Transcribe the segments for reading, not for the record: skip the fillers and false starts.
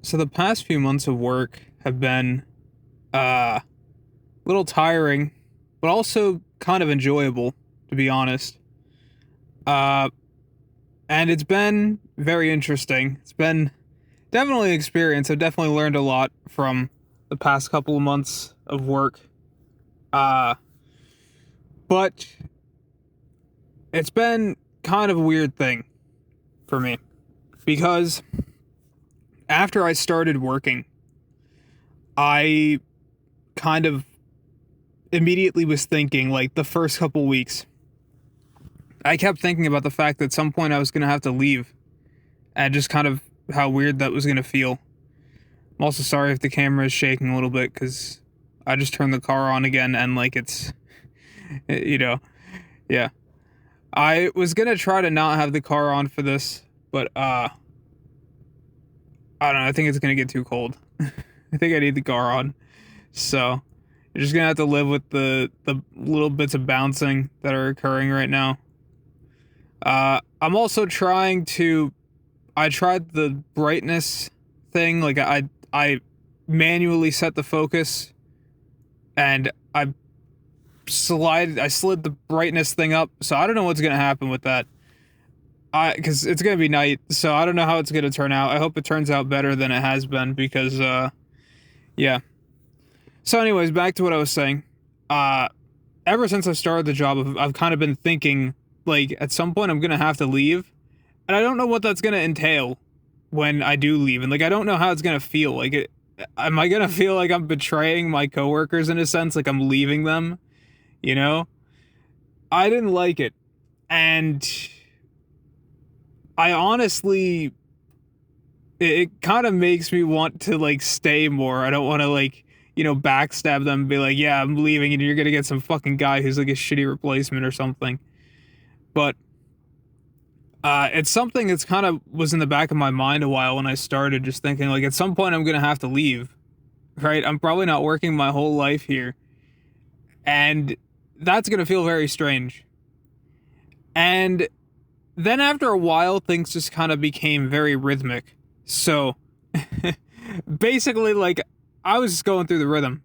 So the past few months of work have been a little tiring, but also kind of enjoyable, to be honest. Uh, and it's been very interesting. It's been definitely an experience. I've definitely learned a lot from the past couple of months of work. Uh, but it's been kind of a weird thing for me because after I started working, I kind of immediately was thinking, like, the first couple weeks, I kept thinking about the fact that at some point I was going to have to leave, and just kind of how weird that was going to feel. I'm also sorry if the camera is shaking a little bit, because I just turned the car on again, and, like, it's, you know, yeah. I was going to try to not have the car on for this, but, I don't know, I think it's going to get too cold. I think I need the car on, so you're just going to have to live with the little bits of bouncing that are occurring right now. I'm also I tried the brightness thing, like I manually set the focus, and I slid the brightness thing up, so I don't know what's gonna happen with that. Cause it's gonna be night, so I don't know how it's gonna turn out. I hope it turns out better than it has been, because, yeah. So anyways, back to what I was saying. Ever since I started the job, I've kind of been thinking, like, at some point I'm gonna have to leave, and I don't know what that's gonna entail when I do leave, and, like, I don't know how it's gonna feel. Like, am I gonna feel like I'm betraying my coworkers in a sense, like I'm leaving them? You know, I didn't like it, and I honestly, it kind of makes me want to, like, stay more. I don't want to, like, backstab them and be like, yeah, I'm leaving, and you're gonna get some fucking guy who's like a shitty replacement or something. But it's something that's kind of was in the back of my mind a while when I started, just thinking, like, at some point I'm gonna have to leave, right? I'm probably not working my whole life here, and that's gonna feel very strange. And then after a while, things just kind of became very rhythmic. So basically, like, I was just going through the rhythm,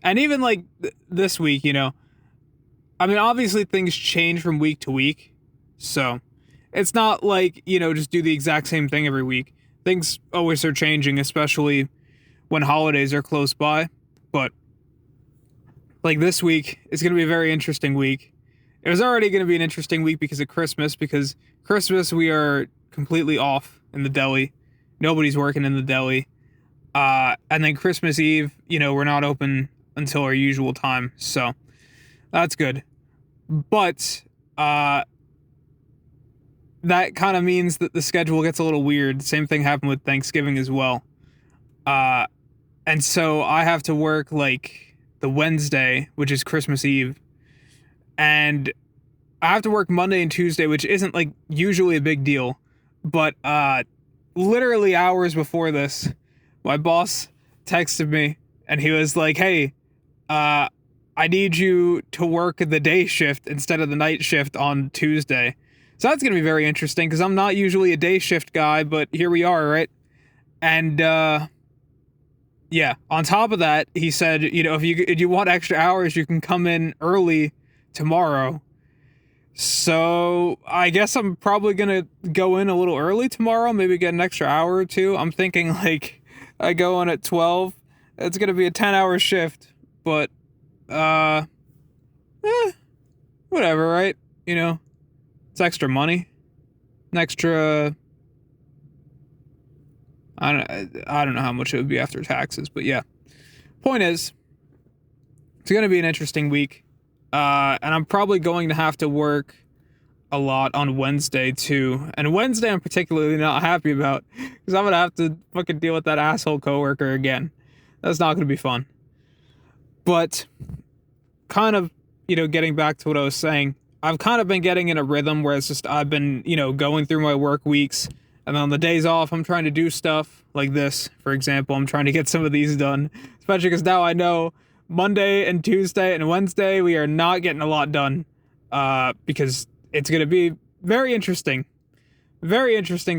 and even, like, this week, I mean, obviously things change from week to week, so it's not like, just do the exact same thing every week. Things always are changing, especially when holidays are close by. But, like, this week is going to be a very interesting week. It was already going to be an interesting week because of Christmas, because Christmas we are completely off in the deli. Nobody's working in the deli. And then Christmas Eve, we're not open until our usual time, so that's good. But, that kind of means that the schedule gets a little weird. Same thing happened with Thanksgiving as well. And so I have to work, like, the Wednesday, which is Christmas Eve, and I have to work Monday and Tuesday, which isn't, like, usually a big deal. But, literally hours before this, my boss texted me, and he was like, hey, I need you to work the day shift instead of the night shift on Tuesday. So that's going to be very interesting, because I'm not usually a day shift guy, but here we are, right? And, yeah, on top of that, he said, if you want extra hours, you can come in early tomorrow. So I guess I'm probably going to go in a little early tomorrow, maybe get an extra hour or two. I'm thinking, like, I go in at 12. It's going to be a 10-hour shift, but, whatever, right? It's extra money, an extra, I don't know how much it would be after taxes, but yeah. Point is, it's going to be an interesting week, and I'm probably going to have to work a lot on Wednesday too. And Wednesday I'm particularly not happy about, because I'm going to have to fucking deal with that asshole coworker again. That's not going to be fun. But kind of, getting back to what I was saying, I've kind of been getting in a rhythm where it's just I've been, going through my work weeks, and on the days off I'm trying to do stuff like this. For example, I'm trying to get some of these done, especially because now I know Monday and Tuesday and Wednesday we are not getting a lot done, because it's going to be very interesting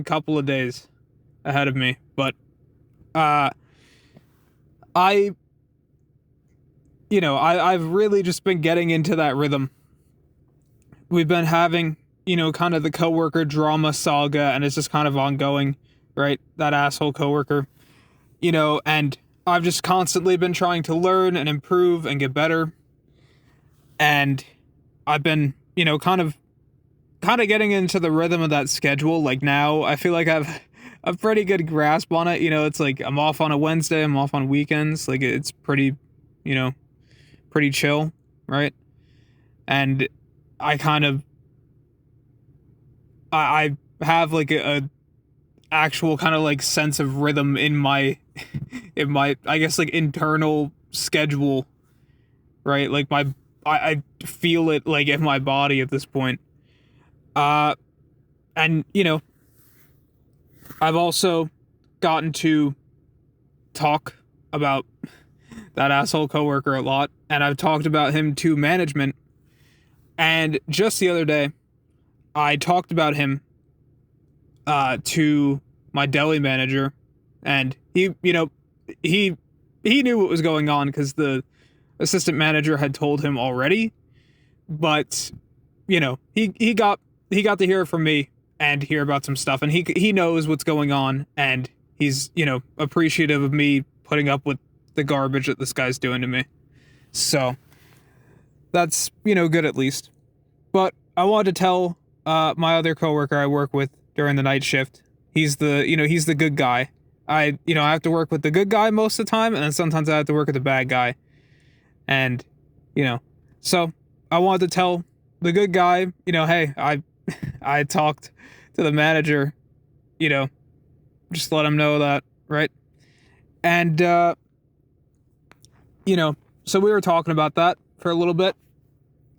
couple of days ahead of me. But Uh, I, I've really just been getting into that rhythm. We've been having, kind of the coworker drama saga, and it's just kind of ongoing, right? That asshole coworker, and I've just constantly been trying to learn and improve and get better. And I've been, kind of getting into the rhythm of that schedule. Like now, I feel like I've a pretty good grasp on it. It's like I'm off on a Wednesday, I'm off on weekends. Like it's pretty, pretty chill, right? And I kind of, I have like a actual kind of like sense of rhythm in my, in my, I guess like internal schedule, right? Like I feel it like in my body at this point. And I've also gotten to talk about that asshole coworker a lot, and I've talked about him to management. And just the other day, I talked about him to my deli manager, and he knew what was going on because the assistant manager had told him already, but he got to hear it from me and hear about some stuff, and he knows what's going on, and he's appreciative of me putting up with the garbage that this guy's doing to me. So that's good at least. But I wanted to tell my other coworker I work with during the night shift. He's the good guy. I have to work with the good guy most of the time, and then sometimes I have to work with the bad guy. And so I wanted to tell the good guy, hey, I talked to the manager, just let him know that, right? And so we were talking about that for a little bit.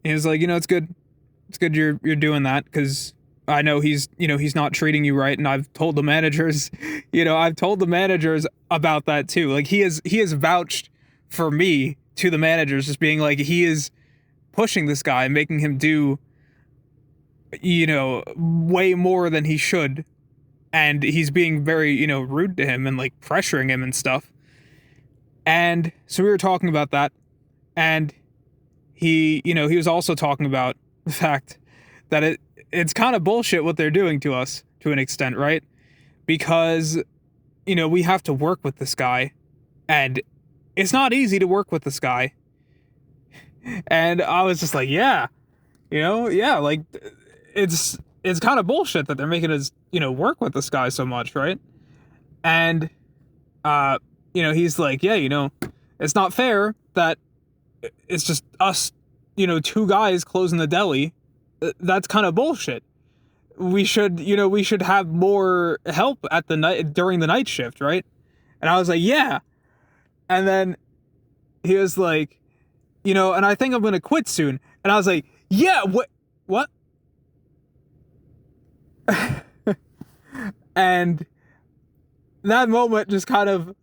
He was like, it's good you're doing that, because I know he's not treating you right, and I've told the managers, about that too. Like he has vouched for me to the managers, just being like, he is pushing this guy, making him do way more than he should, and he's being very rude to him and like pressuring him and stuff. And so we were talking about that, and he was also talking about the fact that it's kind of bullshit what they're doing to us to an extent, right? Because we have to work with this guy, and it's not easy to work with this guy. And I was just like, yeah, like it's kind of bullshit that they're making us, work with this guy so much, right? And he's like, yeah, it's not fair that it's just us, two guys closing the deli. That's kind of bullshit. We should have more help at the night during the night shift, right? And I was like, yeah. And then he was like, and I think I'm gonna quit soon. And I was like, yeah, what? And that moment just kind of,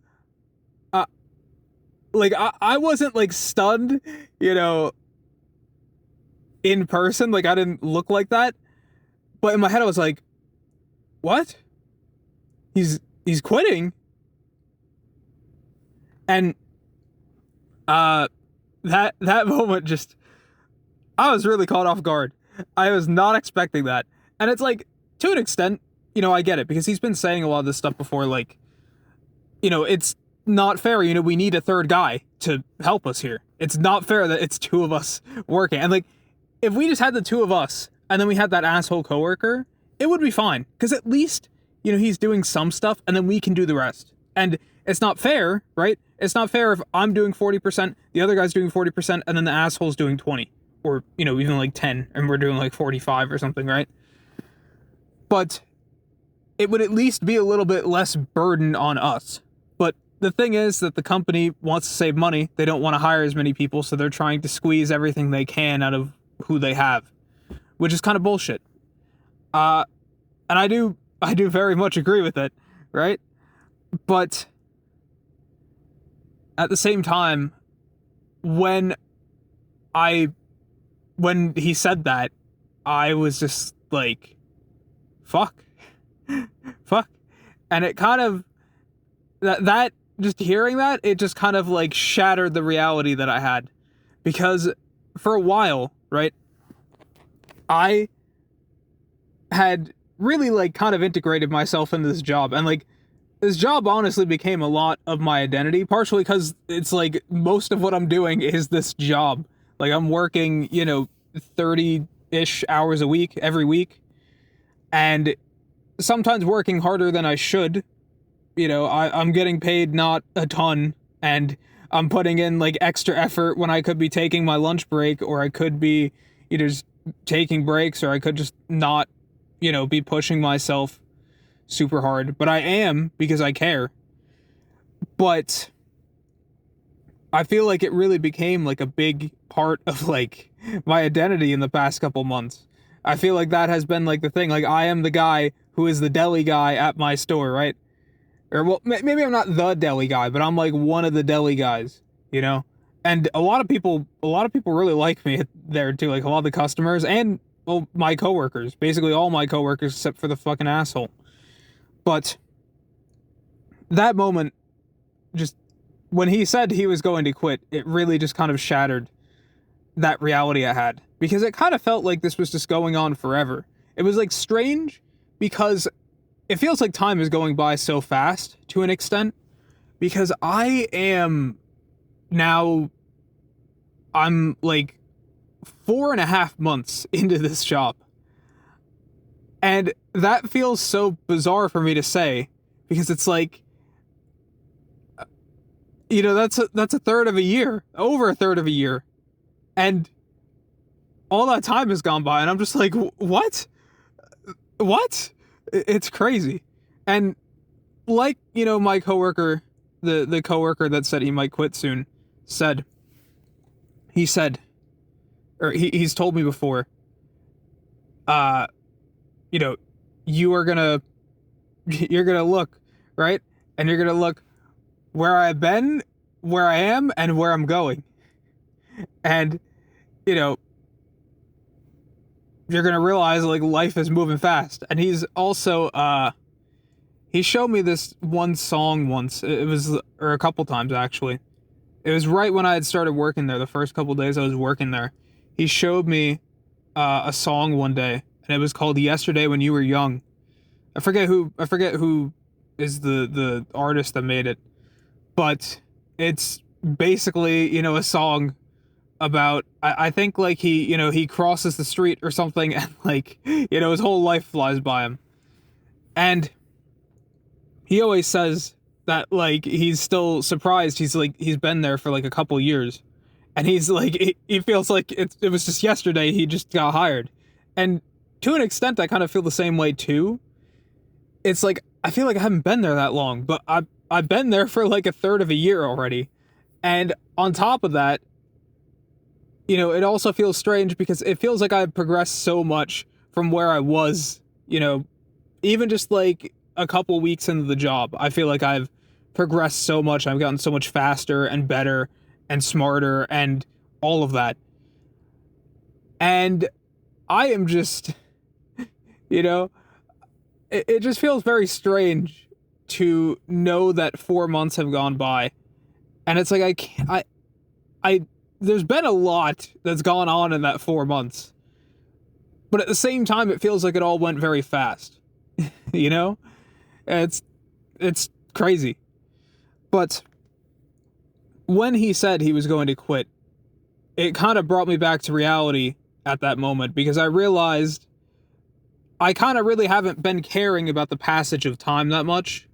like, I wasn't like stunned, in person. Like I didn't look like that. But in my head I was like, what? He's quitting? And that moment just, I was really caught off guard. I was not expecting that. And it's like, to an extent, I get it, because he's been saying a lot of this stuff before, like, it's not fair, we need a third guy to help us here. It's not fair that it's two of us working. And like, if we just had the two of us, and then we had that asshole coworker, it would be fine. Because at least, he's doing some stuff, and then we can do the rest. And it's not fair, right? It's not fair if I'm doing 40%, the other guy's doing 40%, and then the asshole's doing 20. Or, even like 10, and we're doing like 45 or something, right? But it would at least be a little bit less burden on us. But the thing is that the company wants to save money. They don't want to hire as many people, so they're trying to squeeze everything they can out of who they have, which is kind of bullshit. And I do very much agree with it, right? But at the same time, when he said that, I was just like, fuck. And it kind of that just hearing that, it just kind of like shattered the reality that I had. Because for a while, right, I had really like kind of integrated myself into this job, and like this job honestly became a lot of my identity, partially because it's like most of what I'm doing is this job. Like I'm working, 30-ish hours a week every week, and sometimes working harder than I should. I'm getting paid not a ton, and I'm putting in like extra effort when I could be taking my lunch break, or I could be either just taking breaks, or I could just not, be pushing myself super hard. But I am, because I care. But I feel like it really became like a big part of like my identity in the past couple months. I feel like that has been like the thing. Like I am the guy who is the deli guy at my store, right? Or well, maybe I'm not the deli guy, but I'm like one of the deli guys, And a lot of people really like me there too. Like a lot of the customers and my coworkers, basically all my coworkers except for the fucking asshole. But that moment, just when he said he was going to quit, it really just kind of shattered that reality I had, because it kind of felt like this was just going on forever. It was like strange because it feels like time is going by so fast to an extent, because I'm like 4.5 months into this job. And that feels so bizarre for me to say, because it's like, that's a third of a year, over a third of a year. And all that time has gone by, and I'm just like, what? What? It's crazy. And like, my coworker, the coworker that said he might quit soon, he's told me before, you're gonna look, right? And you're gonna look where I've been, where I am, and where I'm going. And, you're gonna realize like life is moving fast. And he's also, he showed me this one song once. Or a couple times actually. It was right when I had started working there, the first couple days I was working there. He showed me a song one day, and it was called "Yesterday When You Were Young." I forget who is the artist that made it, but it's basically, a song about, I think like he crosses the street or something, and like, his whole life flies by him. And he always says that like he's still surprised. He's been there for like a couple years, and he's like, he feels like it was just yesterday he just got hired. And to an extent I kind of feel the same way too. It's like I feel like I haven't been there that long, but I've been there for like a third of a year already. And on top of that, it also feels strange because it feels like I've progressed so much from where I was, even just like a couple weeks into the job. I feel like I've progressed so much. I've gotten so much faster and better and smarter and all of that. And I am just, it just feels very strange to know that 4 months have gone by. And it's like, there's been a lot that's gone on in that 4 months. But at the same time, it feels like it all went very fast. It's crazy. But when he said he was going to quit, it kind of brought me back to reality at that moment, because I realized I kind of really haven't been caring about the passage of time that much.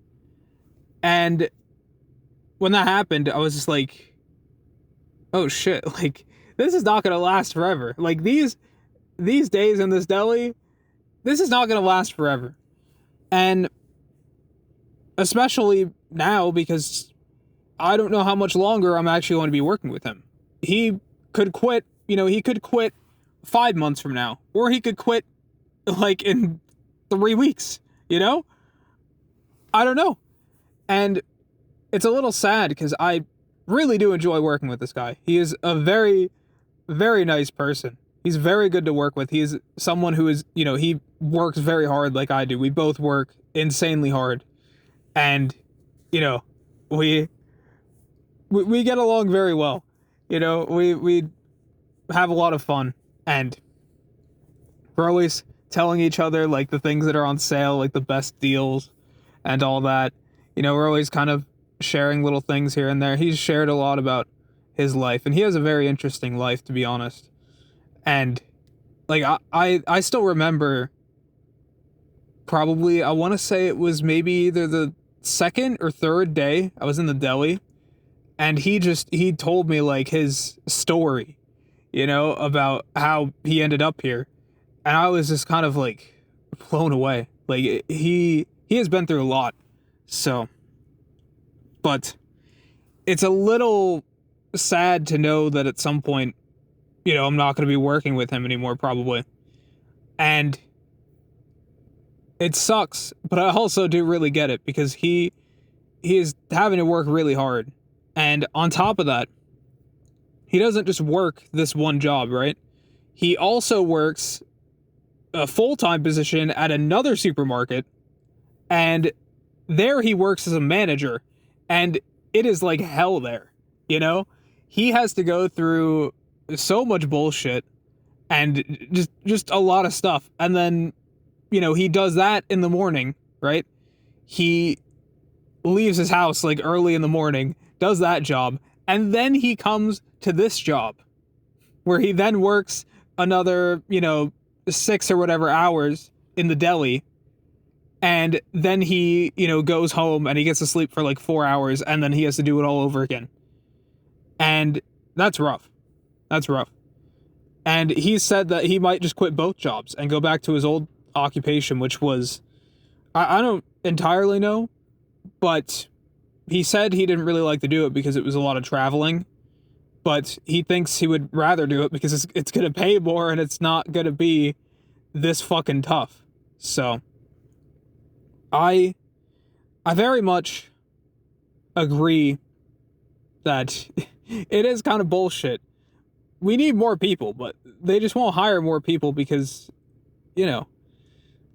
And when that happened, I was just like, oh shit, like, this is not going to last forever. Like, these days in this deli, this is not going to last forever. And especially now, because I don't know how much longer I'm actually going to be working with him. He could quit, he could quit 5 months from now, or he could quit like in 3 weeks, I don't know. And it's a little sad because I really do enjoy working with this guy. He is a very, very nice person. He's very good to work with. He's someone who is, he works very hard like I do. We both work insanely hard. And, we get along very well. You know, we have a lot of fun, and we're always telling each other like the things that are on sale, like the best deals and all that. You know, we're always kind of sharing little things here and there. He's shared a lot about his life, and he has a very interesting life, to be honest. And like I still remember, probably I want to say it was maybe either the second or third day I was in the deli, and he told me like his story, you know, about how he ended up here. And I was just kind of like blown away. Like he has been through a lot. So, but it's a little sad to know that at some point, you know, I'm not going to be working with him anymore, probably. And it sucks, but I also do really get it, because he is having to work really hard. And on top of that, he doesn't just work this one job, right? He also works a full-time position at another supermarket, and there he works as a manager, and it is like hell there, you know? He has to go through so much bullshit and just a lot of stuff. And then, you know, he does that in the morning, right? He leaves his house like early in the morning, does that job, and then he comes to this job where he then works another, you know, 6 or whatever hours in the deli, and then he, you know, goes home and he gets to sleep for like 4 hours, and then he has to do it all over again. And that's rough. That's rough. And he said that he might just quit both jobs and go back to his old occupation, which was, I don't entirely know, but he said he didn't really like to do it because it was a lot of traveling. But he thinks he would rather do it because it's going to pay more and it's not going to be this fucking tough. So, I very much agree that it is kind of bullshit. We need more people, but they just won't hire more people because, you know,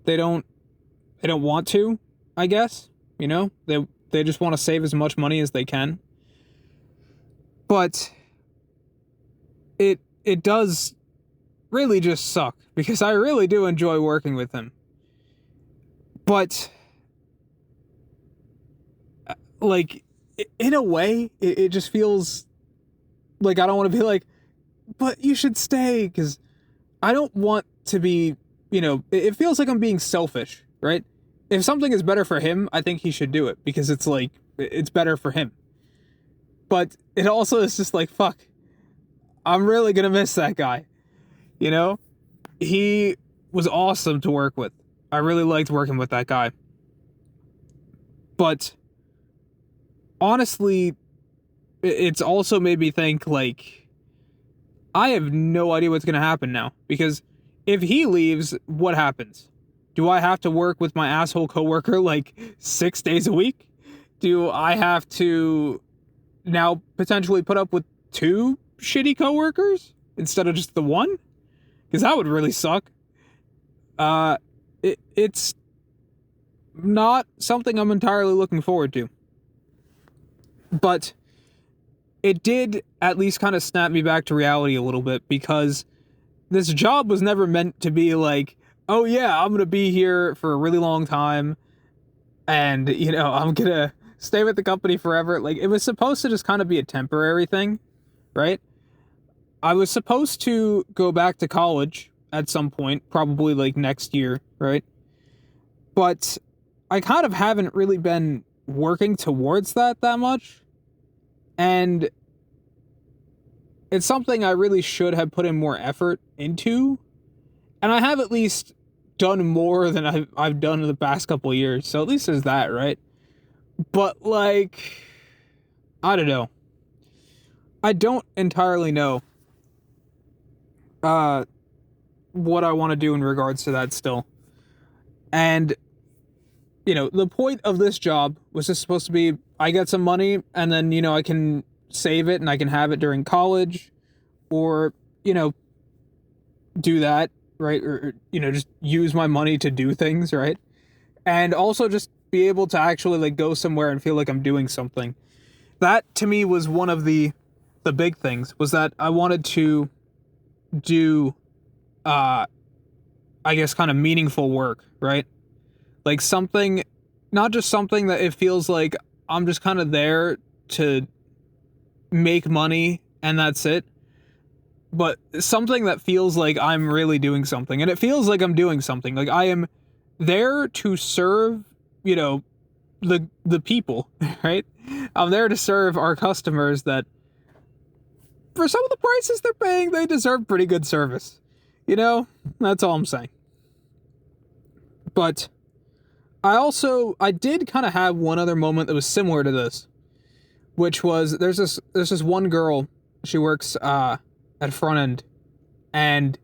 they don't want to, I guess. You know, they just want to save as much money as they can. But it does really just suck, because I really do enjoy working with him. But like, in a way, it just feels like I don't want to be like, but you should stay, because I don't want to be, you know, it feels like I'm being selfish, right? If something is better for him, I think he should do it, because it's like, it's better for him. But it also is just like, fuck, I'm really gonna miss that guy. You know? He was awesome to work with. I really liked working with that guy. But honestly, it's also made me think, like, I have no idea what's gonna happen now. Because if he leaves, what happens? Do I have to work with my asshole coworker like 6 days a week? Do I have to now potentially put up with 2 shitty coworkers instead of just the one? Because that would really suck. It's not something I'm entirely looking forward to. But it did at least kind of snap me back to reality a little bit, because this job was never meant to be like, oh yeah, I'm going to be here for a really long time, and, you know, I'm going to stay with the company forever. Like, it was supposed to just kind of be a temporary thing, right? I was supposed to go back to college at some point, probably like next year, right? But I kind of haven't really been working towards that much. And it's something I really should have put in more effort into. And I have at least done more than I've done in the past couple of years. So at least there's that, right? But, like, I don't know. I don't entirely know what I want to do in regards to that still. And, you know, the point of this job was just supposed to be, I get some money, and then, you know, I can save it and I can have it during college, or, you know, do that, right? Or, you know, just use my money to do things, right? And also just be able to actually, like, go somewhere and feel like I'm doing something. that to me was one of the big things, was that I wanted to do, I guess, kind of meaningful work, right? Like something, not just something that it feels like I'm just kind of there to make money and that's it, but something that feels like I'm really doing something, and it feels like I'm doing something. Like I am there to serve, the people, right? I'm there to serve our customers that, for some of the prices they're paying, they deserve pretty good service. That's all I'm saying. But I did kind of have one other moment that was similar to this, which was there's this one girl, she works at front end, and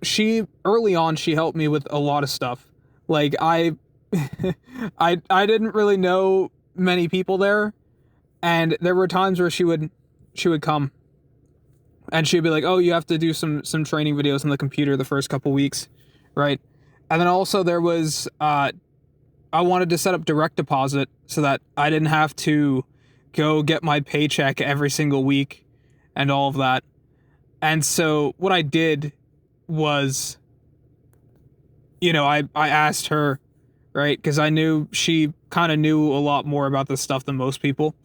she early on she helped me with a lot of stuff. Like I I didn't really know many people there, and there were times where she would come and she'd be like, "Oh, you have to do some training videos on the computer the first couple weeks," right? And then also there was I wanted to set up direct deposit so that I didn't have to go get my paycheck every single week and all of that. And so what I did was, I asked her, right? Because I knew she kind of knew a lot more about this stuff than most people.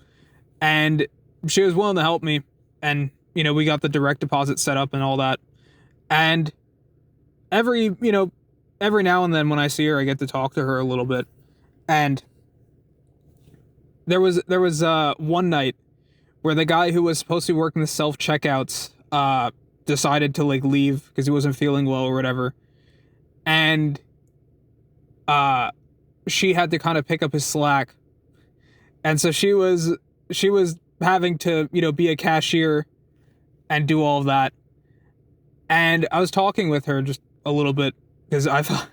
And she was willing to help me. And, we got the direct deposit set up and all that. And every now and then when I see her, I get to talk to her a little bit. And there was one night where the guy who was supposed to be working the self-checkouts decided to leave because he wasn't feeling well or whatever. And she had to kind of pick up his slack. And so she was having to, be a cashier and do all of that. And I was talking with her just a little bit because I felt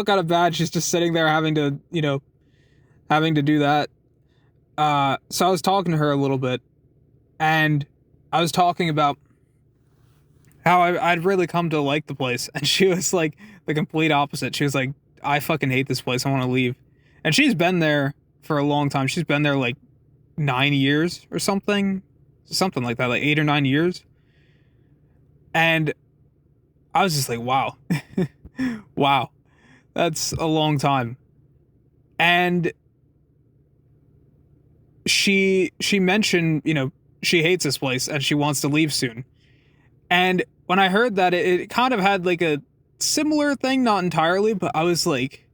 kind of bad. She's just sitting there having to do that. So I was talking to her a little bit, and I was talking about how I'd really come to like the place. And she was like the complete opposite. She was like, "I fucking hate this place. I want to leave." And she's been there for a long time. She's been there like 9 years or something like that, like 8 or 9 years. And I was just like, wow, wow, that's a long time. And she mentioned, she hates this place and she wants to leave soon. And when I heard that, it kind of had like a similar thing, not entirely, but I was like,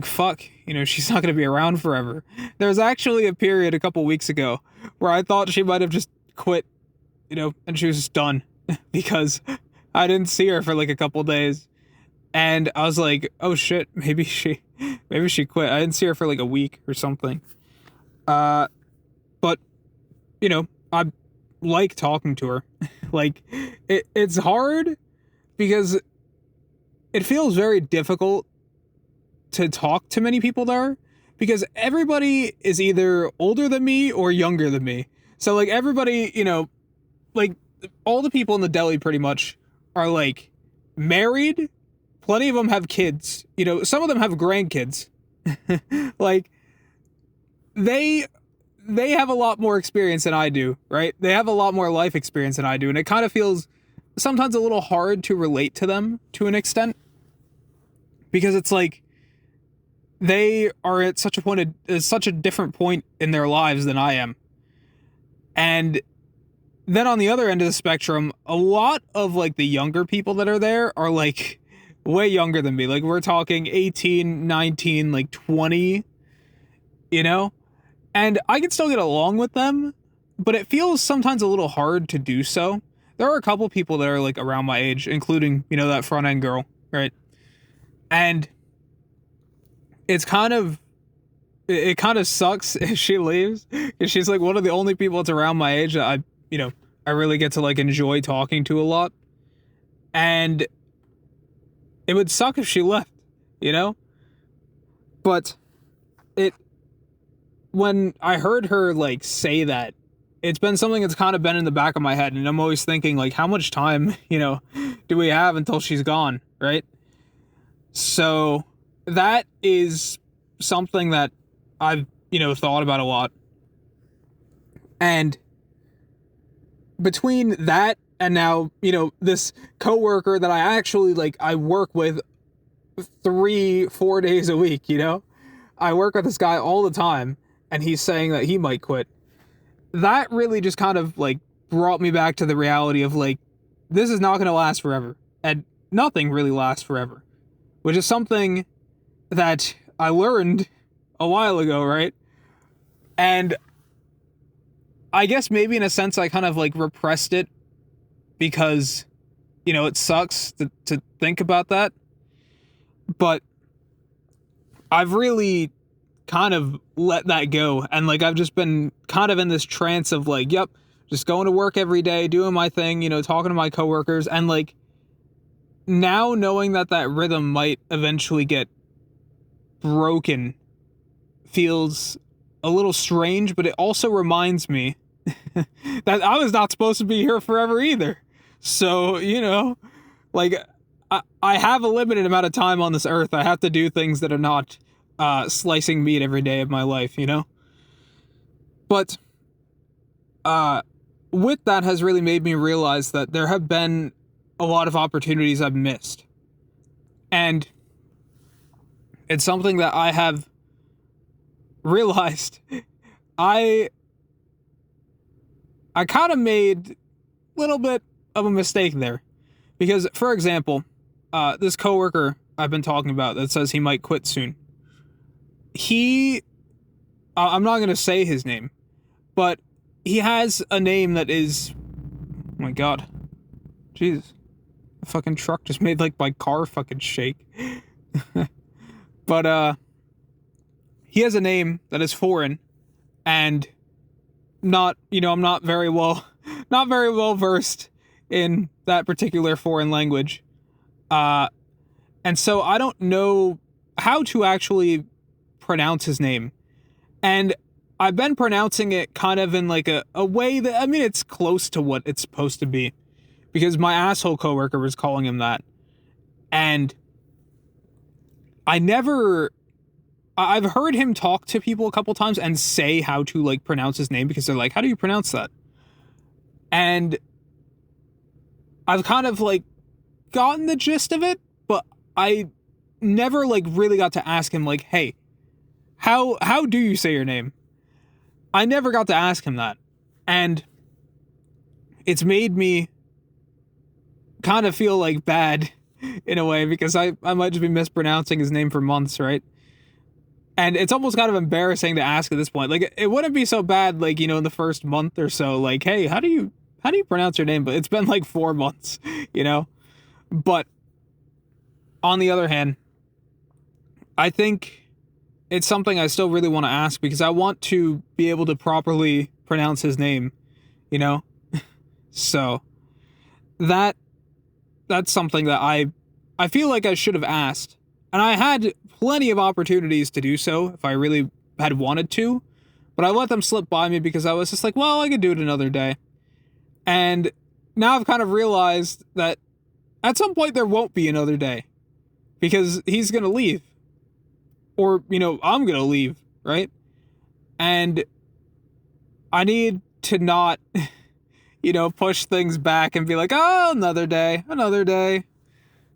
fuck, she's not going to be around forever. There was actually a period a couple weeks ago where I thought she might have just quit, and she was just done because I didn't see her for like a couple days. And I was like, oh shit, maybe she quit. I didn't see her for like a week or something. But, I like talking to her. Like, it's hard because it feels very difficult to talk to many people there because everybody is either older than me or younger than me. So like everybody, like all the people in the deli pretty much are like married. Plenty of them have kids. Some of them have grandkids. Like they have a lot more experience than I do, right? They have a lot more life experience than I do, and it kind of feels sometimes a little hard to relate to them to an extent because it's like they are at such a different point in their lives than I am. And then on the other end of the spectrum, a lot of like the younger people that are there are like way younger than me. Like we're talking 18, 19, like 20, and I can still get along with them, but it feels sometimes a little hard to do so. There are a couple people that are like around my age, including, that front end girl, right? And it kind of sucks if she leaves because she's like one of the only people that's around my age that I really get to like enjoy talking to a lot. And it would suck if she left, but when I heard her like say that, it's been something that's kind of been in the back of my head, and I'm always thinking like, how much time, do we have until she's gone, right? So that is something that I've, thought about a lot. And between that and now, this coworker that I actually I work with 3-4 days a week, I work with this guy all the time, and he's saying that he might quit. That really just kind of brought me back to the reality of this is not going to last forever, and nothing really lasts forever, which is something that I learned a while ago, right? And I guess maybe in a sense I kind of repressed it because, it sucks to think about that. But I've really kind of let that go. And I've just been kind of in this trance of yep, just going to work every day, doing my thing, talking to my coworkers. And now knowing that rhythm might eventually get broken feels a little strange, but it also reminds me that I was not supposed to be here forever either. So, I have a limited amount of time on this earth. I have to do things that are not slicing meat every day of my life, But with that has really made me realize that there have been a lot of opportunities I've missed. And it's something that I have realized I kind of made a little bit of a mistake there. Because, for example, this coworker I've been talking about that says he might quit soon, I'm not going to say his name, but he has a name that is, oh my god, Jesus, the fucking truck just made my car fucking shake. But, he has a name that is foreign, and I'm not very well versed in that particular foreign language. And so I don't know how to actually pronounce his name. And I've been pronouncing it kind of in a way that, it's close to what it's supposed to be. Because my asshole coworker was calling him that. And I've heard him talk to people a couple times and say how to pronounce his name, because they're like, how do you pronounce that? And I've kind of gotten the gist of it, but I never really got to ask him hey, how do you say your name? I never got to ask him that. And it's made me kind of feel bad in a way, because I might just be mispronouncing his name for months, right? And it's almost kind of embarrassing to ask at this point. It wouldn't be so bad, in the first month or so, hey, how do you pronounce your name? But it's been 4 months, But on the other hand, I think it's something I still really want to ask, because I want to be able to properly pronounce his name, So that's something that I feel like I should have asked. And I had plenty of opportunities to do so if I really had wanted to, but I let them slip by me because I was just well, I could do it another day. And now I've kind of realized that at some point there won't be another day, because he's going to leave, or, I'm going to leave, right? And I need to not, push things back and be oh, another day,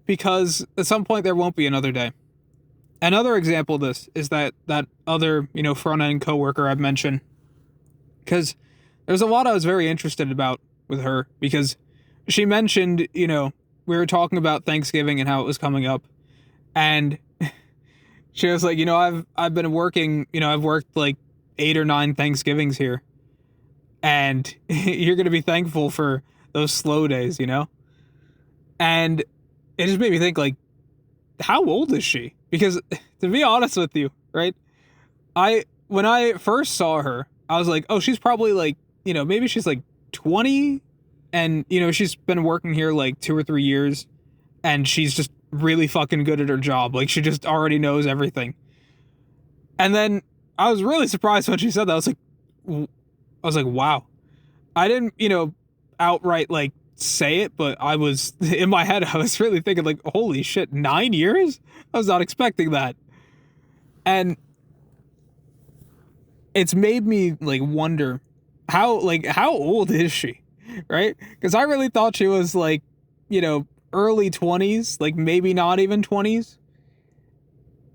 because at some point there won't be another day. Another example of this is that other, front-end coworker I've mentioned, because there's a lot I was very interested about with her, because she mentioned, we were talking about Thanksgiving and how it was coming up, and she was I've been working, I've worked 8 or 9 Thanksgivings here, and you're going to be thankful for those slow days, And it just made me think, how old is she? Because, to be honest with you, right, when I first saw her, I was oh, she's probably maybe she's 20, and, she's been working here 2 or 3 years, and she's just really fucking good at her job. She just already knows everything. And then I was really surprised when she said that. I was like, wow. I didn't, outright say it, but I was, in my head, I was really thinking holy shit, 9 years? I was not expecting that. And it's made me wonder how old is she? Right? Because I really thought she was like, early 20s, like maybe not even 20s.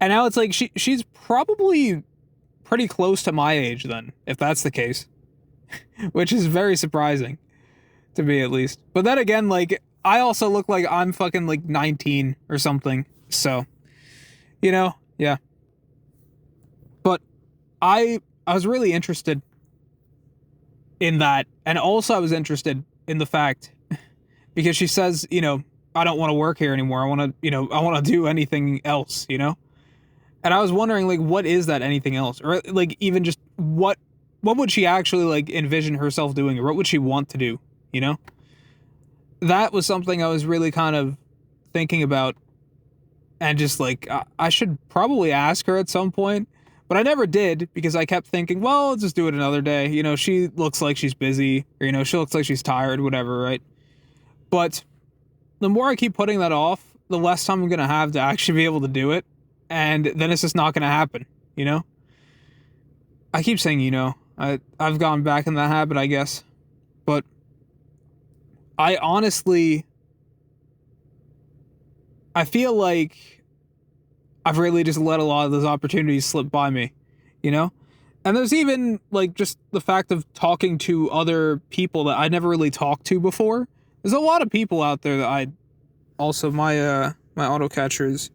And now it's like she's probably pretty close to my age then, if that's the case. Which is very surprising to me, at least. But then again, like, I also look like I'm fucking like 19 or something. So, yeah. But I was really interested in that, and also I was interested in the fact, because she says, I don't want to work here anymore. I want to do anything else, And I was wondering, like, what is that anything else? Or, like, even just what would she actually, like, envision herself doing? Or what would she want to do, That was something I was really kind of thinking about. And just, like, I should probably ask her at some point. But I never did, because I kept thinking, well, I'll just do it another day. She looks like she's busy. Or, she looks like she's tired, whatever, right? But the more I keep putting that off, the less time I'm going to have to actually be able to do it. And then it's just not going to happen, I keep saying, I've gone back in that habit, I guess. But I honestly, I feel like I've really just let a lot of those opportunities slip by me, And there's even, like, just the fact of talking to other people that I never really talked to before. There's a lot of people out there that also, my auto catcher is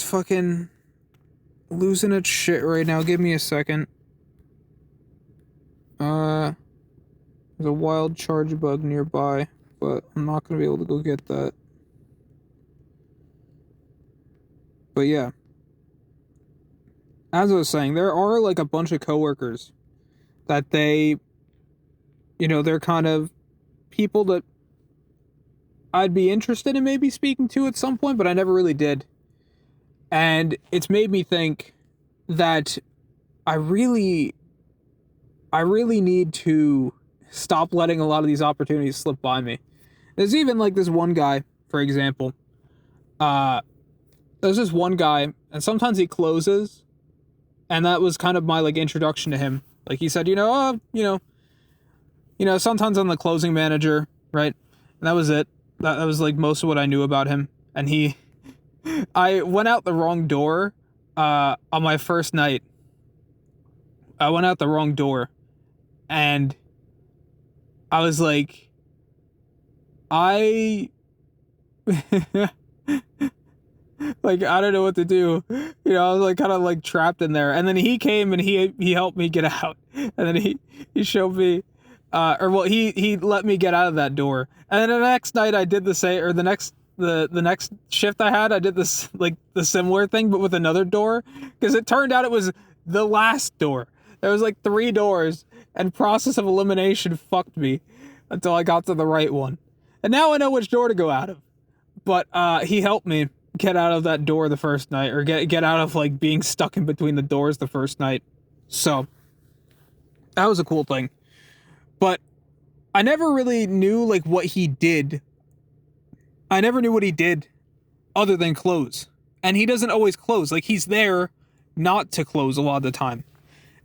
fucking losing its shit right now. Give me a second. There's a wild charge bug nearby, but I'm not gonna be able to go get that. But yeah. As I was saying, there are, like, a bunch of coworkers that they're kind of people that I'd be interested in maybe speaking to at some point, but I never really did. And it's made me think that I really need to stop letting a lot of these opportunities slip by me. There's even, like, this one guy, for example. There's this one guy, and sometimes he closes, and that was kind of my, like, introduction to him. Like, he said, sometimes I'm the closing manager, right? And that was it. That was, like, most of what I knew about him. And I went out the wrong door on my first night. I went out the wrong door. And I was like, like, I don't know what to do. I was, like, kind of, like, trapped in there. And then he came and he helped me get out. And then he showed me, he let me get out of that door. And then the next night I did the same, or the next shift I did this, like, the similar thing, but with another door. Because it turned out it was the last door. There was, like, 3 doors, and process of elimination fucked me until I got to the right one. And now I know which door to go out of. But he helped me get out of that door the first night, or get out of, like, being stuck in between the doors the first night. So that was a cool thing. But I never really knew, like, what he did. I never knew what he did other than close. And he doesn't always close. Like, he's there not to close a lot of the time.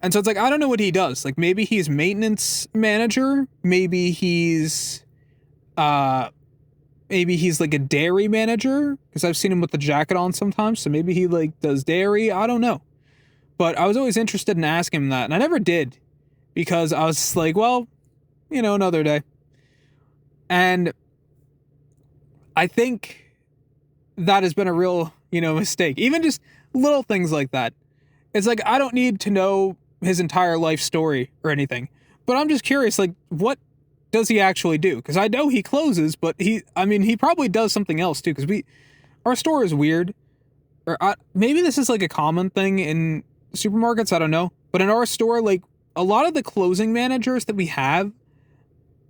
And so it's like, I don't know what he does. Like, maybe he's maintenance manager. Maybe he's like a dairy manager. Because I've seen him with the jacket on sometimes. So maybe he, like, does dairy. I don't know. But I was always interested in asking him that. And I never did. Because I was like, well, another day. And I think that has been a real, mistake. Even just little things like that. It's like, I don't need to know his entire life story or anything. But I'm just curious, like, what does he actually do? Because I know he closes, but he probably does something else too. Because our store is weird. Or maybe this is, like, a common thing in supermarkets, I don't know. But in our store, like, a lot of the closing managers that we have,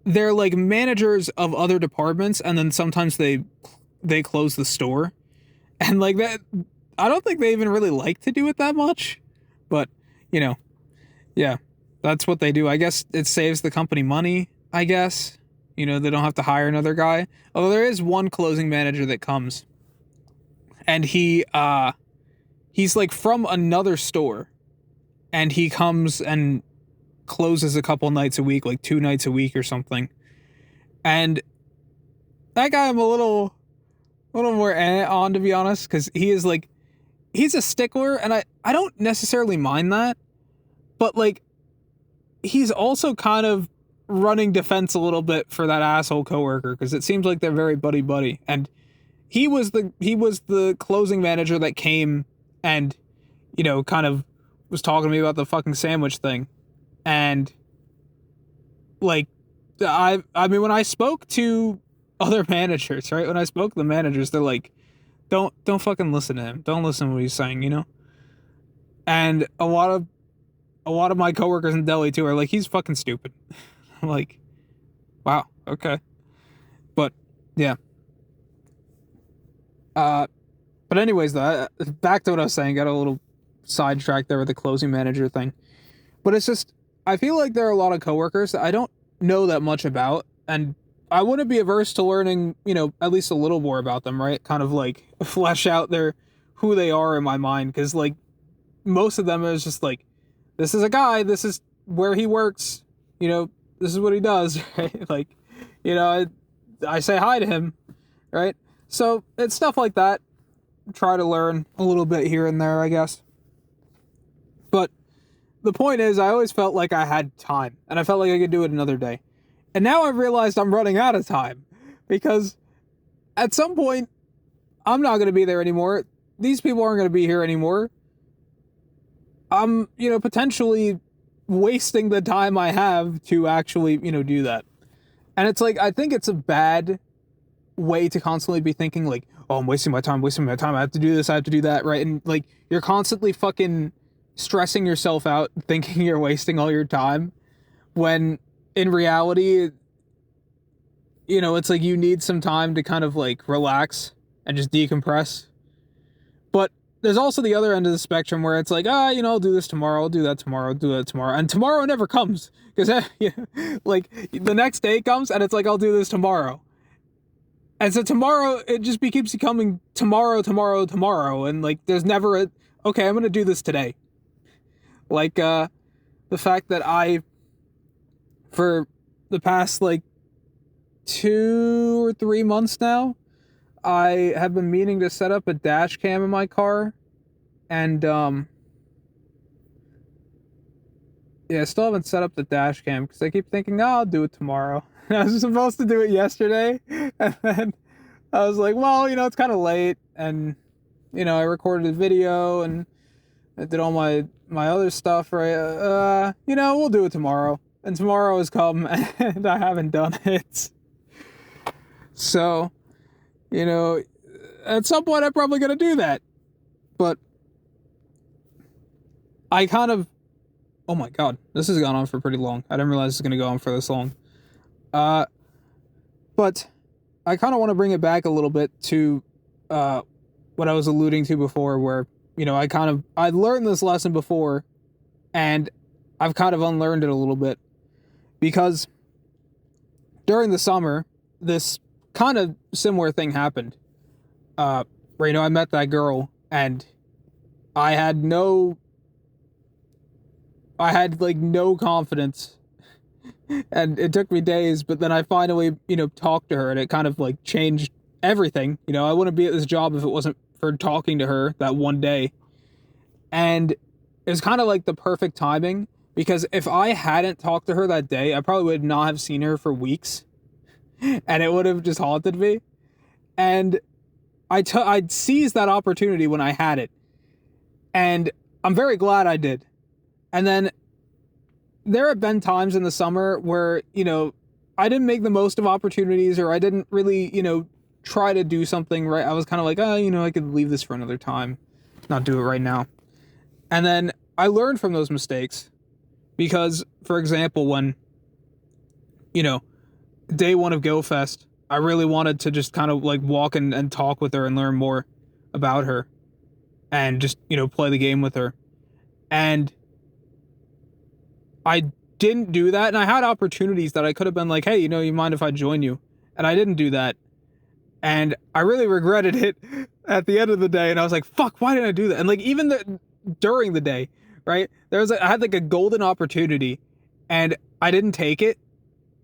they're, like, managers of other departments, and then sometimes they close the store. And, like, that, I don't think they even really like to do it that much. But, yeah, that's what they do. I guess it saves the company money, I guess. They don't have to hire another guy. Although there is one closing manager that comes. And he's, like, from another store. And he comes and closes a couple nights a week, like 2 nights a week or something. And that guy I'm a little more on, to be honest, because he is like, he's a stickler, and I don't necessarily mind that, but like, he's also kind of running defense a little bit for that asshole coworker, because it seems like they're very buddy, and he was the closing manager that came and, you know, kind of was talking to me about the fucking sandwich thing. And like, I mean, when I spoke to other managers, right? When I spoke to the managers, they're like, don't fucking listen to him. Don't listen to what he's saying, you know? And a lot of my coworkers in deli too are like, he's fucking stupid. I'm like, wow, okay. But yeah. But anyways, though, back to what I was saying, got a little sidetracked there with the closing manager thing. But it's just, I feel like there are a lot of coworkers that I don't know that much about, and I wouldn't be averse to learning, you know, at least a little more about them, right? Kind of like flesh out who they are in my mind, because like most of them is just like, this is a guy, this is where he works, you know, this is what he does, right? Like, you know, I say hi to him, right? So it's stuff like that. Try to learn a little bit here and there, I guess. But the point is, I always felt like I had time, and I felt like I could do it another day. And now I've realized I'm running out of time, because at some point, I'm not going to be there anymore. These people aren't going to be here anymore. I'm, you know, potentially wasting the time I have to actually, you know, do that. And it's like, I think it's a bad way to constantly be thinking like, oh, I'm wasting my time, I have to do this, I have to do that, right? And like, you're constantly fucking stressing yourself out thinking you're wasting all your time, when in reality, you know, it's like you need some time to kind of like relax and just decompress. But there's also the other end of the spectrum where it's like, you know, I'll do this tomorrow, I'll do that tomorrow, I'll do that tomorrow. And tomorrow never comes, because like the next day comes and it's like, I'll do this tomorrow. And so tomorrow, it just keeps becoming tomorrow. And like, there's never okay, I'm going to do this today. Like, the fact that for the past like 2 or 3 months now, I have been meaning to set up a dash cam in my car, and yeah, I still haven't set up the dash cam because I keep thinking, I'll do it tomorrow. And I was supposed to do it yesterday, and then I was like, well, you know, it's kind of late, and you know, I recorded a video and I did all my other stuff, right? You know, we'll do it tomorrow, and tomorrow has come, and I haven't done it. So, you know, at some point I'm probably going to do that. But I kind of... Oh my god, this has gone on for pretty long. I didn't realize it was going to go on for this long. But I kind of want to bring it back a little bit to what I was alluding to before, where, you know, I learned this lesson before, and I've kind of unlearned it a little bit. Because during the summer, this kind of similar thing happened. Where, you know, I met that girl, and I had like no confidence, and it took me days, but then I finally, you know, talked to her, and it kind of like changed everything. You know, I wouldn't be at this job if it wasn't for talking to her that one day. And it was kind of like the perfect timing, because if I hadn't talked to her that day, I probably would not have seen her for weeks, and it would have just haunted me. And I'd seized that opportunity when I had it, and I'm very glad I did. And then there have been times in the summer where, you know, I didn't make the most of opportunities, or I didn't really, you know, try to do something right. I was kind of like, you know, I could leave this for another time, not do it right now. And then I learned from those mistakes, because, for example, when, you know, day one of GoFest, I really wanted to just kind of like walk and talk with her and learn more about her, and just, you know, play the game with her. And I didn't do that, and I had opportunities that I could have been like, hey, you know, you mind if I join you? And I didn't do that. And I really regretted it at the end of the day, and I was like, fuck, why did I do that? And like, even during the day, right? I had like a golden opportunity, and I didn't take it.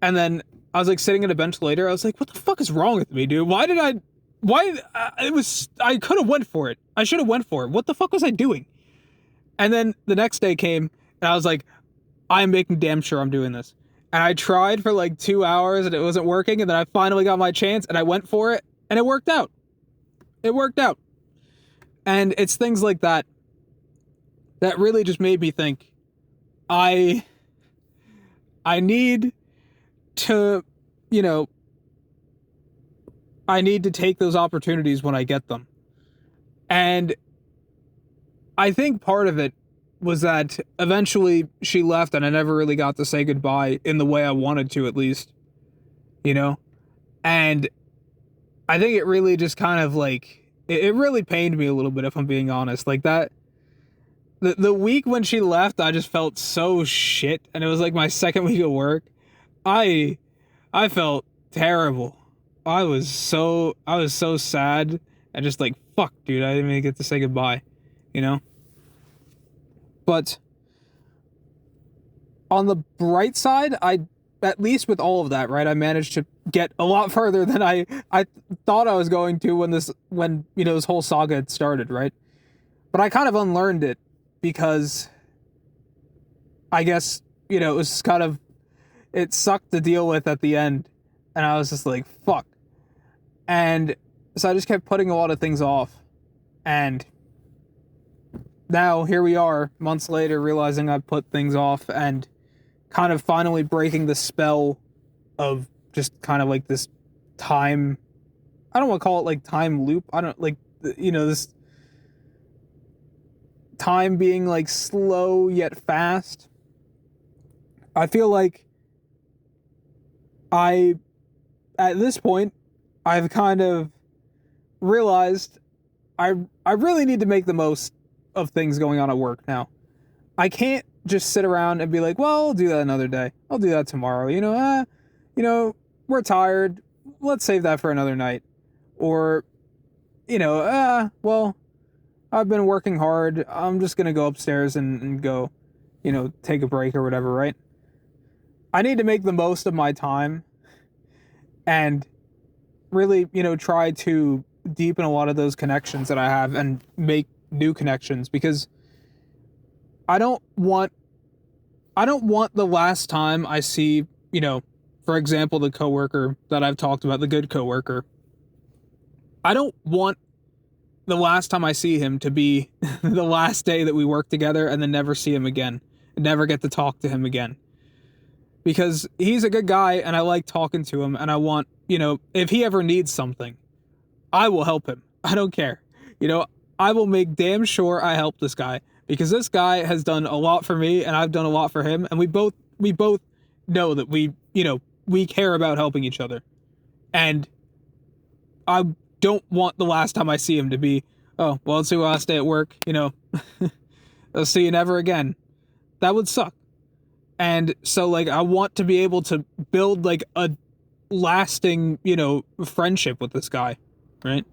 And then I was like sitting at a bench later. I was like, what the fuck is wrong with me, dude? I could have went for it. I should have went for it. What the fuck was I doing? And then the next day came and I was like, I'm making damn sure I'm doing this. And I tried for like 2 hours and it wasn't working. And then I finally got my chance and I went for it and it worked out. It worked out. And it's things like that that really just made me think, I need to, I need to take those opportunities when I get them. And I think part of it was that eventually she left and I never really got to say goodbye in the way I wanted to, at least, And I think it really just kind of like, it really pained me a little bit, if I'm being honest. Like that, the week when she left, I just felt so shit. And it was like my second week of work. I felt terrible. I was so sad and just like, fuck, dude, I didn't even get to say goodbye, But on the bright side, at least with all of that, right, I managed to get a lot further than I thought I was going to when this whole saga had started, right? But I kind of unlearned it because I guess, it was kind of, it sucked to deal with at the end. And I was just like, fuck. And so I just kept putting a lot of things off. And now here we are, months later, realizing I put things off and kind of finally breaking the spell of just kind of like this time. I don't want to call it like time loop. I don't like, this time being like slow yet fast. I feel like at this point, I've kind of realized I really need to make the most of things going on at work now. I can't just sit around and be like, well, I'll do that another day. I'll do that tomorrow. We're tired. Let's save that for another night. Or, well, I've been working hard. I'm just going to go upstairs and go, take a break or whatever, right? I need to make the most of my time and really, try to deepen a lot of those connections that I have and make new connections, because I don't want the last time I see, for example, the coworker that I've talked about, the good coworker. I don't want the last time I see him to be the last day that we work together and then never see him again and never get to talk to him again. Because he's a good guy and I like talking to him, and I want, if he ever needs something, I will help him. I don't care. I will make damn sure I help this guy, because this guy has done a lot for me and I've done a lot for him, and we both know that we care about helping each other. And I don't want the last time I see him to be, oh, well, it's your last day at work, I'll see you never again. That would suck. And so, like, I want to be able to build, like, a lasting, friendship with this guy, right?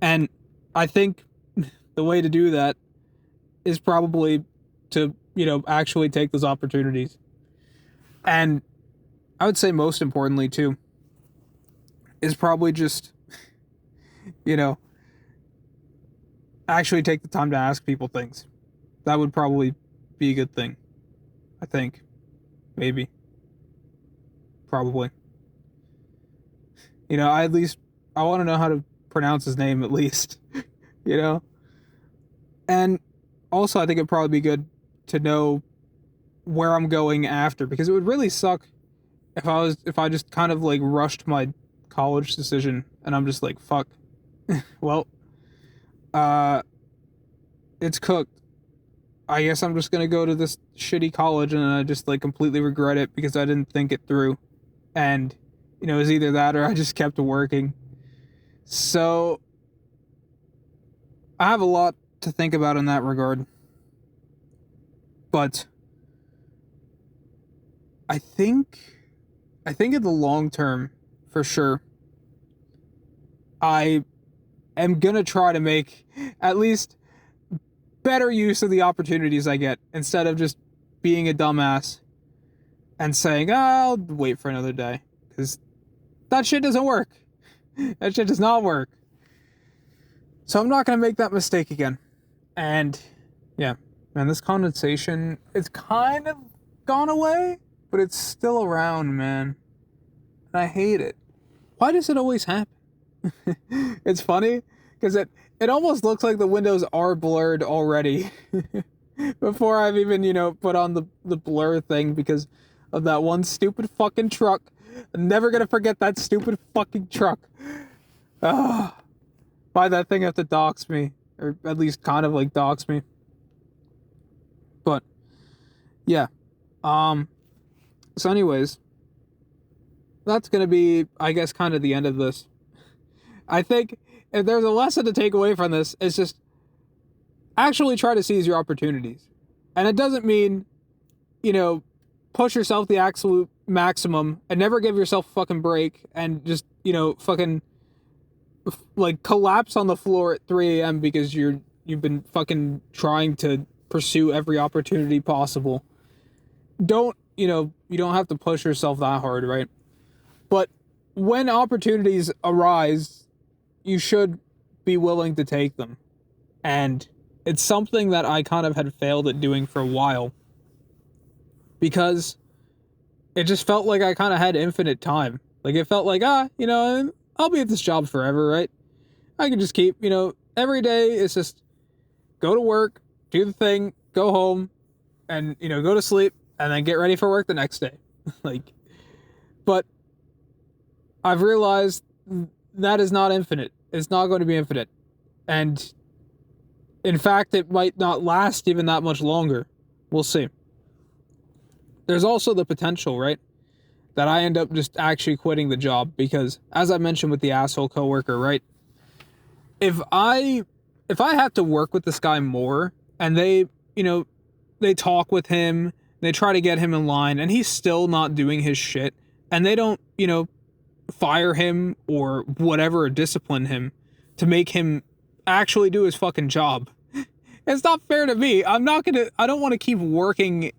And I think the way to do that is probably to, actually take those opportunities. And I would say most importantly, too, is probably just, actually take the time to ask people things. That would probably be a good thing. I think. Maybe. Probably. I want to know how to pronounce his name, at least. And also, I think it'd probably be good to know where I'm going after, because it would really suck if I just kind of like rushed my college decision and I'm just like, fuck. Well, it's cooked. I guess I'm just gonna go to this shitty college, and I just like completely regret it because I didn't think it through. And, it was either that or I just kept working. So I have a lot to think about in that regard. But I think in the long term, for sure, I am gonna try to make at least better use of the opportunities I get, instead of just being a dumbass and saying, oh, I'll wait for another day. Because that shit doesn't work. That shit does not work. So I'm not going to make that mistake again. And yeah, man, this condensation, it's kind of gone away, but it's still around, man. And I hate it. Why does it always happen? It's funny because it almost looks like the windows are blurred already before I've even, put on the blur thing because of that one stupid fucking truck. I'm never gonna forget that stupid fucking truck. Why that thing have to dox me, or at least kind of like dox me. But yeah, so anyways, that's gonna be, I guess, kind of the end of this. I think if there's a lesson to take away from this, it's just actually try to seize your opportunities. And it doesn't mean, push yourself the absolute maximum and never give yourself a fucking break and just, fucking like collapse on the floor at 3 a.m. because you've been fucking trying to pursue every opportunity possible. You don't have to push yourself that hard, right? But when opportunities arise, you should be willing to take them. And it's something that I kind of had failed at doing for a while. Because it just felt like I kind of had infinite time. Like, it felt like, I'll be at this job forever, right? I can just keep, every day it's just go to work, do the thing, go home, and, go to sleep, and then get ready for work the next day. But I've realized that is not infinite. It's not going to be infinite. And in fact, it might not last even that much longer. We'll see. There's also the potential, right, that I end up just actually quitting the job because, as I mentioned with the asshole coworker, right, if I have to work with this guy more and they talk with him, they try to get him in line and he's still not doing his shit and they don't, fire him or whatever or discipline him to make him actually do his fucking job. It's not fair to me. I don't want to keep working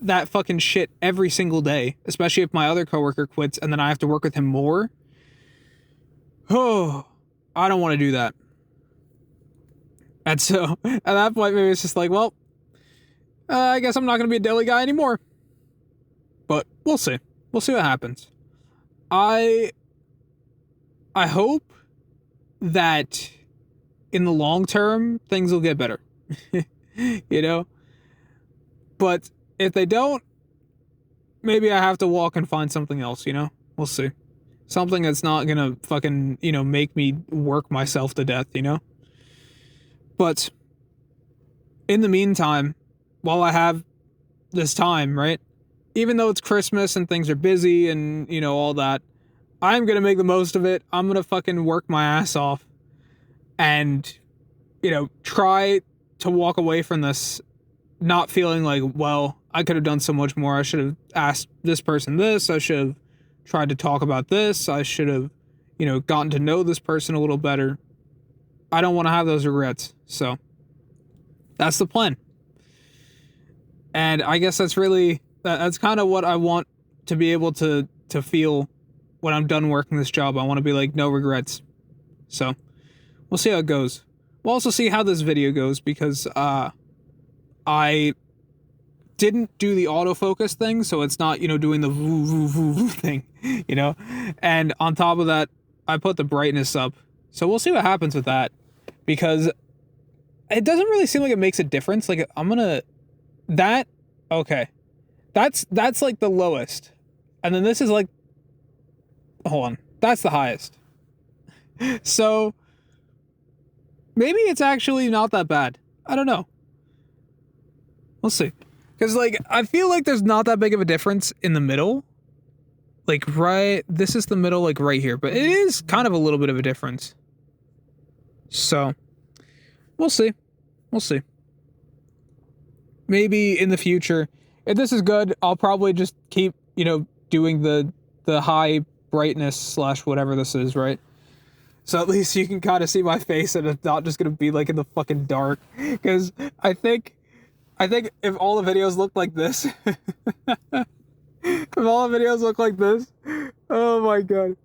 that fucking shit every single day, especially if my other coworker quits and then I have to work with him more. Oh, I don't want to do that. And so at that point, maybe it's just like, well, I guess I'm not going to be a deli guy anymore. But we'll see. We'll see what happens. I hope that in the long term, things will get better. But if they don't, maybe I have to walk and find something else, We'll see. Something that's not gonna fucking, make me work myself to death, But in the meantime, while I have this time, right? Even though it's Christmas and things are busy and, all that, I'm gonna make the most of it. I'm gonna fucking work my ass off and, try to walk away from this not feeling like, well, I could have done so much more. I should have asked this person this. I should have tried to talk about this. I should have, gotten to know this person a little better. I don't want to have those regrets. So that's the plan. And I guess that's kind of what I want to be able to feel when I'm done working this job. I want to be like, no regrets. So we'll see how it goes. We'll also see how this video goes because I didn't do the autofocus thing, so it's not, doing the voo, voo, voo, voo thing, And on top of that, I put the brightness up. So we'll see what happens with that. Because it doesn't really seem like it makes a difference. Like, okay. That's like the lowest. And then this is like, hold on, that's the highest. So maybe it's actually not that bad. I don't know. We'll see. Because, I feel like there's not that big of a difference in the middle. This is the middle, right here. But it is kind of a little bit of a difference. So, we'll see. We'll see. Maybe in the future, if this is good, I'll probably just keep, doing the high brightness / whatever this is, right? So at least you can kind of see my face and it's not just going to be, in the fucking dark. Because I think if all the videos looked like this, If all the videos look like this, oh my god.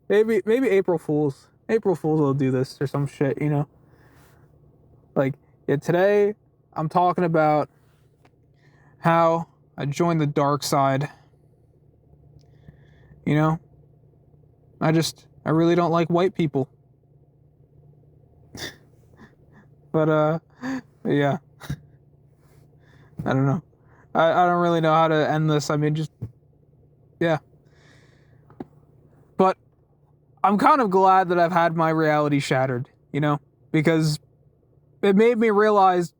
Maybe April Fools. April Fools will do this or some shit, you know? Like, yeah, today I'm talking about how I joined the dark side. You know? I really don't like white people. But, yeah. I don't know. I don't really know how to end this. I mean, just, yeah. But I'm kind of glad that I've had my reality shattered, you know? Because it made me realize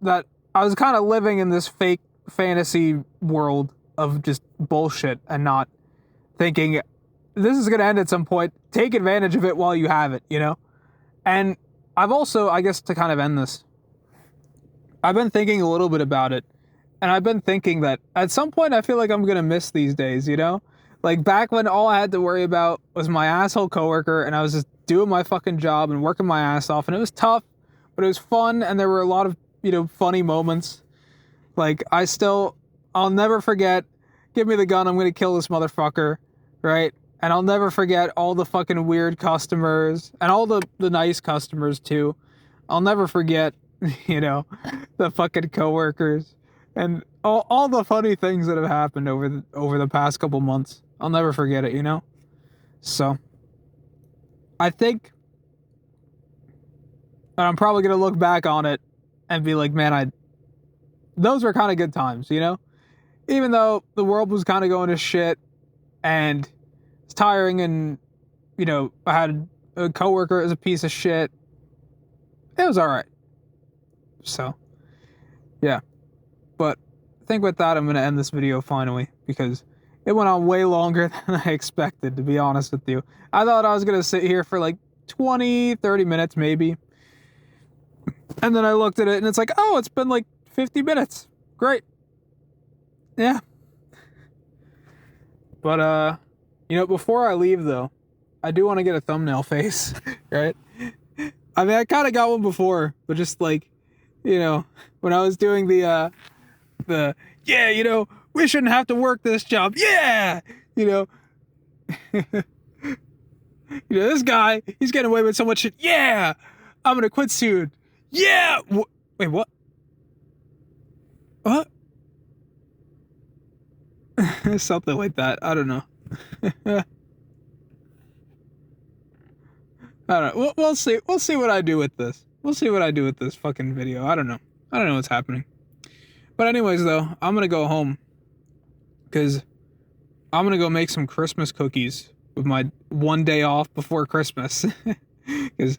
that I was kind of living in this fake fantasy world of just bullshit and not thinking, this is going to end at some point. Take advantage of it while you have it, you know? And I've also, I guess to kind of end this, I've been thinking a little bit about it. And I've been thinking that at some point I feel like I'm going to miss these days, you know? Like back when all I had to worry about was my asshole coworker and I was just doing my fucking job and working my ass off. And it was tough, but it was fun. And there were a lot of, you know, funny moments. Like I'll never forget, give me the gun, I'm going to kill this motherfucker, right? And I'll never forget all the fucking weird customers and all the nice customers too. I'll never forget, you know, the fucking coworkers. And all the funny things that have happened over the past couple months. I'll never forget it, you know? So, I think that I'm probably going to look back on it and be like, man, those were kind of good times, you know? Even though the world was kind of going to shit and it's tiring and, you know, I had a coworker that was a piece of shit. It was alright. So, yeah. But I think with that, I'm going to end this video finally because it went on way longer than I expected, to be honest with you. I thought I was going to sit here for like 20, 30 minutes maybe. And then I looked at it and it's like, oh, it's been like 50 minutes. Great. Yeah. But, you know, before I leave though, I do want to get a thumbnail face, right? I mean, I kind of got one before, but just like, you know, when I was doing the, yeah, you know, we shouldn't have to work this job. Yeah, you know, this guy, he's getting away with so much shit. Yeah, I'm gonna quit soon. Yeah. Wait, what? What? Something like that. I don't know. I don't know. We'll see. We'll see what I do with this. We'll see what I do with this fucking video. I don't know. I don't know what's happening. But anyways, though, I'm going to go home because I'm going to go make some Christmas cookies with my one day off before Christmas. Because,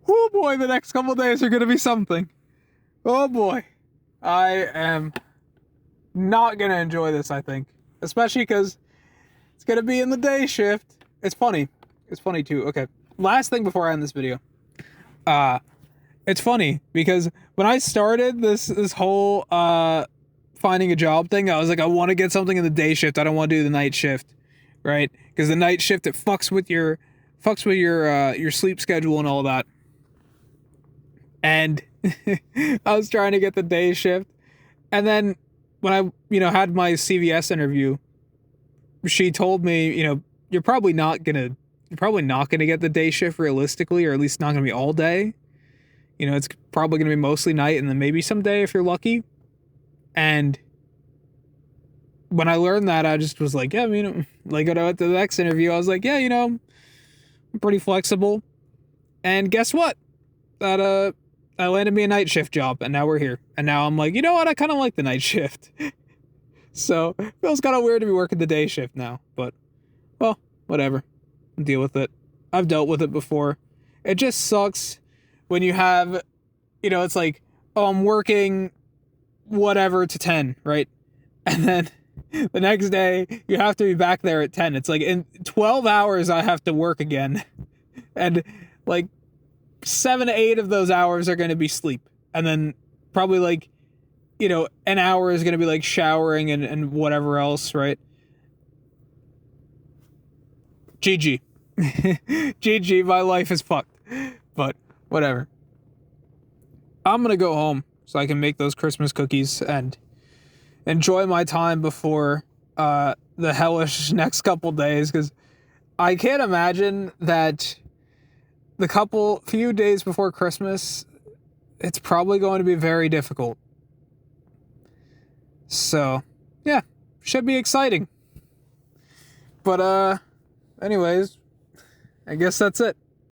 oh boy, the next couple days are going to be something. Oh boy. I am not going to enjoy this, I think. Especially because it's going to be in the day shift. It's funny. It's funny, too. Okay. Last thing before I end this video. It's funny because when I started this whole finding a job thing, I was like, I want to get something in the day shift. I don't want to do the night shift, right? Because the night shift, it fucks with your sleep schedule and all that. And I was trying to get the day shift, and then when I had my CVS interview, she told me, you know, you're probably not gonna get the day shift realistically, or at least not gonna be all day. You know, it's probably going to be mostly night and then maybe someday if you're lucky. And when I learned that, I just was like, yeah, you know, like when I went to the next interview, I was like, yeah, you know, I'm pretty flexible. And guess what? That I landed me a night shift job and now we're here. And now I'm like, you know what? I kind of like the night shift. So it feels kind of weird to be working the day shift now, but well, whatever. Deal with it. I've dealt with it before. It just sucks when you have, you know, it's like, oh, I'm working whatever to 10, right? And then the next day you have to be back there at 10. It's like in 12 hours I have to work again. And like 7 to 8 of those hours are going to be sleep. And then probably like, you know, an hour is going to be like showering and whatever else, right? GG. GG, my life is fucked. But whatever. I'm gonna go home so I can make those Christmas cookies and enjoy my time before the hellish next couple days, because I can't imagine that the few days before Christmas, it's probably going to be very difficult. So, yeah, should be exciting. But, anyways, I guess that's it.